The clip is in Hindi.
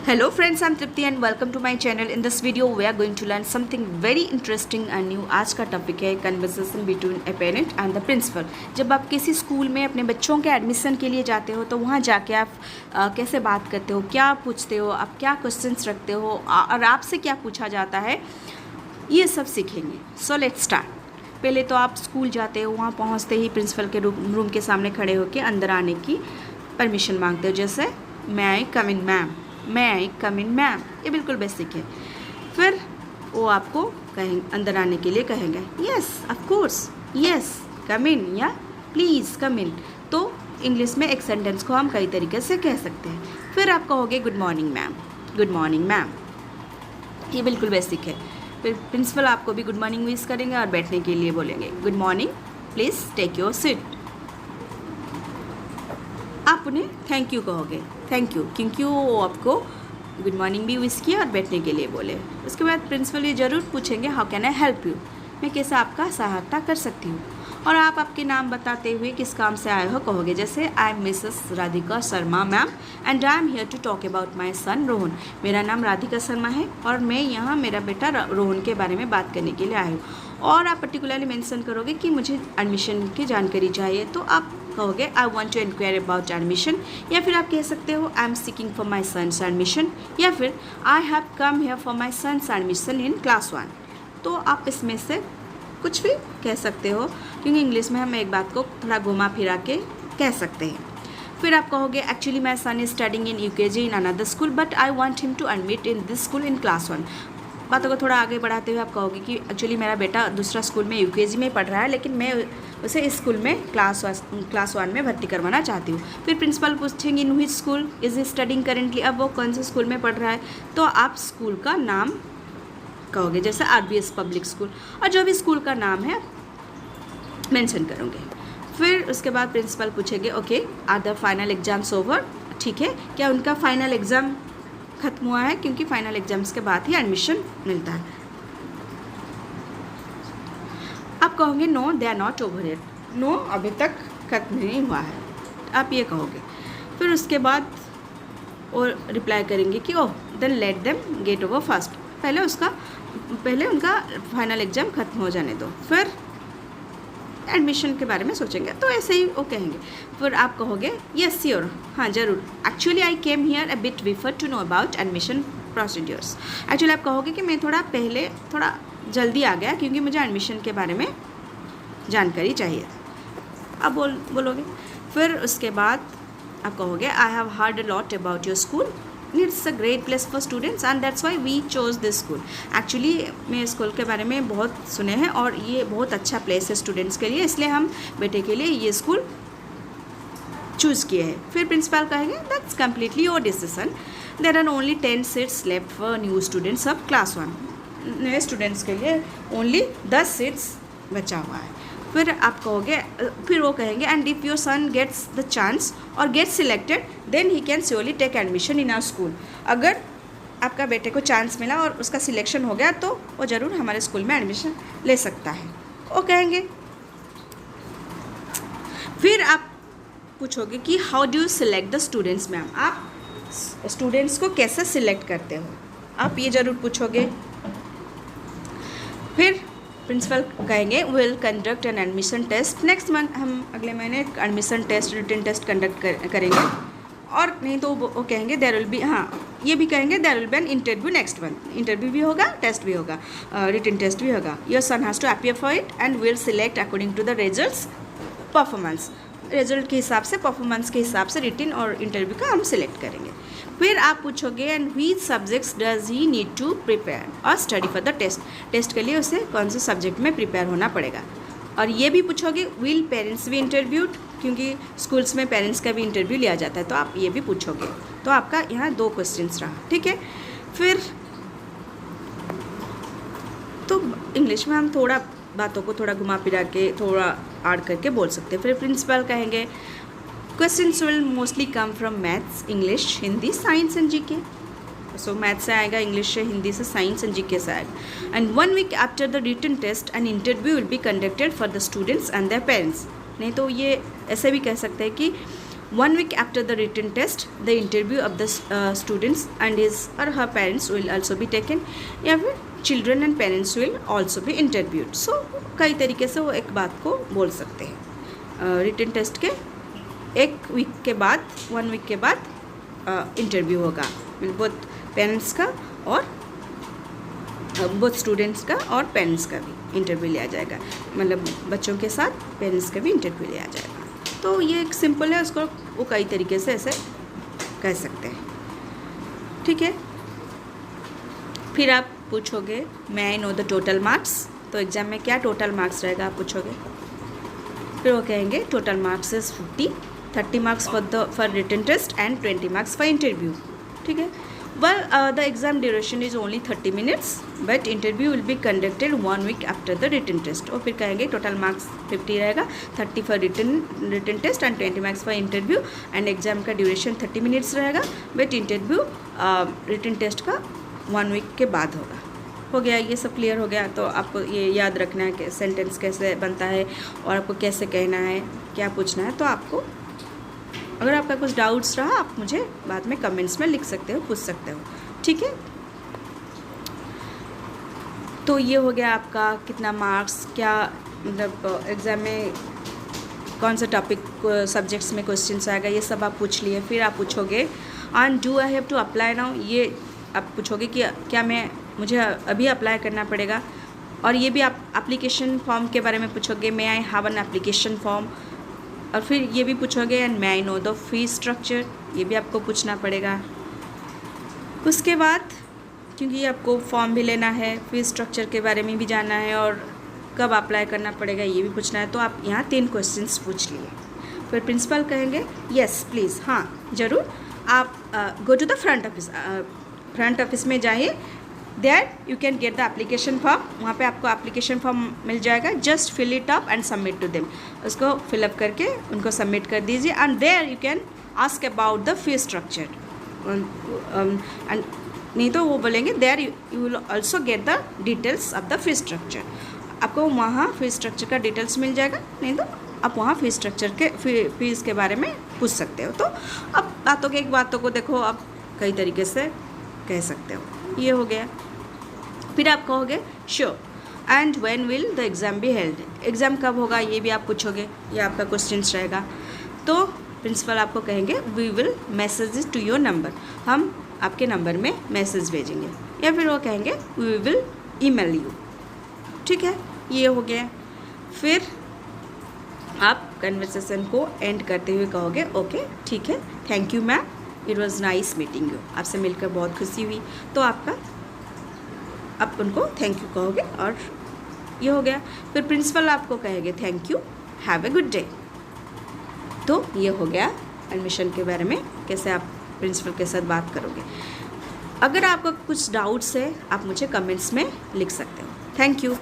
Hello friends, I'm Tripti and welcome to my channel. In this video we are going to learn something very interesting and new. आज का टॉपिक है conversation between a parent and the principal. जब आप किसी स्कूल में अपने बच्चों के एडमिशन के लिए जाते हो तो वहाँ जाके आप कैसे बात करते हो, क्या पूछते हो, आप क्या क्वेश्चंस रखते हो और आपसे क्या पूछा जाता है, ये सब सीखेंगे। So let's start. पहले तो आप स्कूल जाते हो, वहाँ पहुँचते ही प्रिंसिपल के रूम के सामने खड़े होकर अंदर आने की परमिशन मांगते हो, जैसे मे आई कम इन मैम, मैं आई कम इन मैम। ये बिल्कुल बेसिक है। फिर वो आपको अंदर आने के लिए कहेंगे yes of course, yes come in या प्लीज़ कम इन। तो इंग्लिश में एक सेंटेंस को हम कई तरीके से कह सकते हैं। फिर आप कहोगे good morning ma'am, good morning ma'am. ये बिल्कुल बेसिक है। फिर प्रिंसिपल आपको भी गुड मॉर्निंग विश करेंगे और बैठने के लिए बोलेंगे good morning, please take your seat. आप उन्हें थैंक यू कहोगे, थैंक यू, क्योंकि वो आपको गुड मॉर्निंग भी विश किया और बैठने के लिए बोले। उसके बाद प्रिंसिपल ये ज़रूर पूछेंगे how can I help you, मैं कैसे आपका सहायता कर सकती हूँ। और आप आपके नाम बताते हुए किस काम से आए हो कहोगे, जैसे I am Mrs Radhika Sharma ma'am and I am here to talk about my son Rohan. मेरा नाम राधिका शर्मा है और मैं यहाँ मेरा बेटा रोहन के बारे में बात करने के लिए आई हूँ। और आप पर्टिकुलरली मेंशन करोगे कि मुझे एडमिशन की जानकारी चाहिए, तो आप कहोगे I want to inquire about admission, या फिर आप कह सकते हो I am seeking for my son's admission, या फिर I have come here for my son's admission in class 1। तो आप इसमें से कुछ भी कह सकते हो, क्योंकि इंग्लिश में हम एक बात को थोड़ा घुमा फिरा के कह सकते हैं। फिर आप कहोगे actually my son is studying इन UKG in another school but I want him to admit in this school in class 1। बातों को थोड़ा आगे बढ़ाते हुए आप कहोगे कि एक्चुअली मेरा बेटा दूसरा स्कूल में UKG में पढ़ रहा है, लेकिन मैं उसे इस स्कूल में क्लास 1 में भर्ती करवाना चाहती हूँ। फिर प्रिंसिपल पूछेंगे in which school is he studying currently, अब वो कौन से स्कूल में पढ़ रहा है, तो आप स्कूल का नाम कहोगे, जैसे RBS पब्लिक स्कूल, और जो भी स्कूल का नाम है मेंशन करोगे। फिर उसके बाद प्रिंसिपल पूछेंगे okay are the final exams over, ठीक है, क्या उनका फाइनल एग्ज़ाम ख़त्म हुआ है, क्योंकि फाइनल एग्जाम्स के बाद ही एडमिशन मिलता है। आप कहोगे no they are not over yet, no अभी तक ख़त्म नहीं हुआ है, आप ये कहोगे। फिर उसके बाद और रिप्लाई करेंगे कि oh then let them get over first, पहले उनका फाइनल एग्ज़ाम ख़त्म हो जाने दो, फिर एडमिशन के बारे में सोचेंगे। तो ऐसे ही वो कहेंगे। फिर आप कहोगे यस श्योर, हाँ ज़रूर, actually I came here a bit before to know about admission procedures. Actually आप कहोगे कि मैं थोड़ा जल्दी आ गया क्योंकि मुझे एडमिशन के बारे में जानकारी चाहिए था, आप बोलोगे। फिर उसके बाद आप कहोगे I have heard a lot about your school, it's a great place for students and that's why we chose this school. Actually मैं स्कूल के बारे में बहुत सुने हैं और ये बहुत अच्छा प्लेस है स्टूडेंट्स के लिए, इसलिए हम बेटे के लिए ये स्कूल चूज़ किए हैं। फिर प्रिंसिपल कहेंगे that's completely your decision, there are only 10 seats left for new students of class 1। नए स्टूडेंट्स के लिए ओनली 10 सीट्स बचा हुआ है। फिर आप कहोगे, फिर वो कहेंगे and if your son gets the chance और gets selected then he can surely take admission in our school. अगर आपका बेटे को चांस मिला और उसका सिलेक्शन हो गया तो वो ज़रूर हमारे स्कूल में एडमिशन ले सकता है, वो कहेंगे। फिर आप पूछोगे कि how do you select the students ma'am, आप स्टूडेंट्स को कैसे सिलेक्ट करते हो, आप ये ज़रूर पूछोगे। फिर प्रिंसिपल कहेंगे will conduct an admission test next month, हम अगले महीने admission test written test conduct करेंगे। और नहीं तो वो कहेंगे देयर विल बी, हाँ ये भी कहेंगे there will be an interview next month, interview भी होगा, टेस्ट भी होगा, रिटन टेस्ट भी होगा। Your son has to appear for it and will select according to the results performance, result के हिसाब से, परफॉर्मेंस के हिसाब से रिटन और इंटरव्यू का हम सिलेक्ट करेंगे। फिर आप पूछोगे and which subjects does he need to prepare और study for the test, test के लिए उसे कौन से सब्जेक्ट में प्रिपेयर होना पड़ेगा। और ये भी पूछोगे विल पेरेंट्स भी इंटरव्यूड, क्योंकि स्कूल्स में पेरेंट्स का भी इंटरव्यू लिया जाता है, तो आप ये भी पूछोगे। तो आपका यहाँ 2 क्वेश्चंस रहा, ठीक है। फिर तो इंग्लिश में हम थोड़ा बातों को थोड़ा घुमा फिरा के थोड़ा ऐड करके बोल सकते हैं। फिर प्रिंसिपल कहेंगे questions will mostly come from maths, English, Hindi, science and GK। So maths से आएगा, इंग्लिश से, हिंदी से, साइंस एंड GK से आएगा। And 1 week after the written test an interview will be conducted for the students and their parents. नहीं तो ये ऐसे भी कह सकते हैं कि 1 week after the written test, the interview of the students and his or her parents will also be taken, या फिर children and parents will also be interviewed. So कई तरीके से वो एक बात को बोल सकते हैं. रिटन टेस्ट के 1 वीक के बाद 1 वीक के बाद इंटरव्यू होगा, बोथ पेरेंट्स का और बोथ स्टूडेंट्स का और पेरेंट्स का भी इंटरव्यू लिया जाएगा, मतलब बच्चों के साथ पेरेंट्स का भी इंटरव्यू लिया जाएगा. तो ये एक सिंपल है, उसको वो कई तरीके से ऐसे कह सकते हैं. ठीक है. फिर आप पूछोगे may I know the total marks. तो एग्ज़ाम में क्या टोटल मार्क्स रहेगा आप पूछोगे. फिर वो कहेंगे total marks is 30 marks for written test and 20 marks for interview. ठीक है. Well, the exam duration is only 30 minutes, but interview will be conducted 1 week after the written test. और फिर कहेंगे टोटल मार्क्स 50 रहेगा, 30 for written test and 20 marks for interview, and exam का ड्यूरेशन 30 मिनट्स रहेगा, बट इंटरव्यू रिटन टेस्ट का 1 वीक के बाद होगा. हो गया, ये सब क्लियर हो गया. तो आपको ये याद रखना है कि सेंटेंस कैसे बनता है और आपको कैसे कहना है, क्या पूछना है. तो आपको अगर आपका कुछ डाउट्स रहा आप मुझे बाद में कमेंट्स में लिख सकते हो, पूछ सकते हो. ठीक है. तो ये हो गया आपका कितना मार्क्स, क्या मतलब एग्ज़ाम में कौन सा टॉपिक सब्जेक्ट्स में क्वेश्चंस आएगा, ये सब आप पूछ लिए. फिर आप पूछोगे and do I have to apply now. ये आप पूछोगे कि क्या मुझे अभी अप्लाई करना पड़ेगा. और ये भी आप एप्लीकेशन फॉर्म के बारे में पूछोगे, may I have an application form. और फिर ये भी पूछोगे and may I know the fees structure, ये भी आपको पूछना पड़ेगा. उसके बाद क्योंकि आपको फॉर्म भी लेना है, फीस स्ट्रक्चर के बारे में भी जानना है और कब अप्लाई करना पड़ेगा ये भी पूछना है. तो आप यहाँ 3 क्वेश्चंस पूछ लिए. फिर प्रिंसिपल कहेंगे यस प्लीज़, हाँ ज़रूर, आप go to the front office में जाइए. There you can get the application form. वहाँ पे आपको एप्लीकेशन फॉर्म मिल जाएगा. Just fill it up and submit to them. उसको फिलअप करके उनको सबमिट कर दीजिए. And there you can ask about the fees structure. And नहीं तो वो बोलेंगे there you will also get the details of the fees structure. आपको वहाँ फीस स्ट्रक्चर का डिटेल्स मिल जाएगा. नहीं तो आप वहाँ फीस स्ट्रक्चर के फीस के बारे में पूछ सकते हो. तो अब बातों को देखो आप कई तरीके से कह सकते हो. ये हो गया. फिर आप कहोगे sure and when will the exam be held. Exam कब होगा ये भी आप पूछोगे, ये आपका क्वेश्चंस रहेगा. तो प्रिंसिपल आपको कहेंगे we will message to your number. हम आपके नंबर में मैसेज भेजेंगे. या फिर वो कहेंगे वी विल ईमेल यू. ठीक है. ये हो गया. फिर आप कन्वर्सेशन को एंड करते हुए कहोगे ओके ठीक है, thank you ma'am, it was nice meeting you. आपसे मिलकर बहुत खुशी हुई. तो आप उनको थैंक यू कहोगे और ये हो गया. फिर प्रिंसिपल आपको कहेंगे thank you, have a good day. तो ये हो गया एडमिशन के बारे में, कैसे आप प्रिंसिपल के साथ बात करोगे. अगर आपको कुछ डाउट्स है आप मुझे कमेंट्स में लिख सकते हो. Thank you.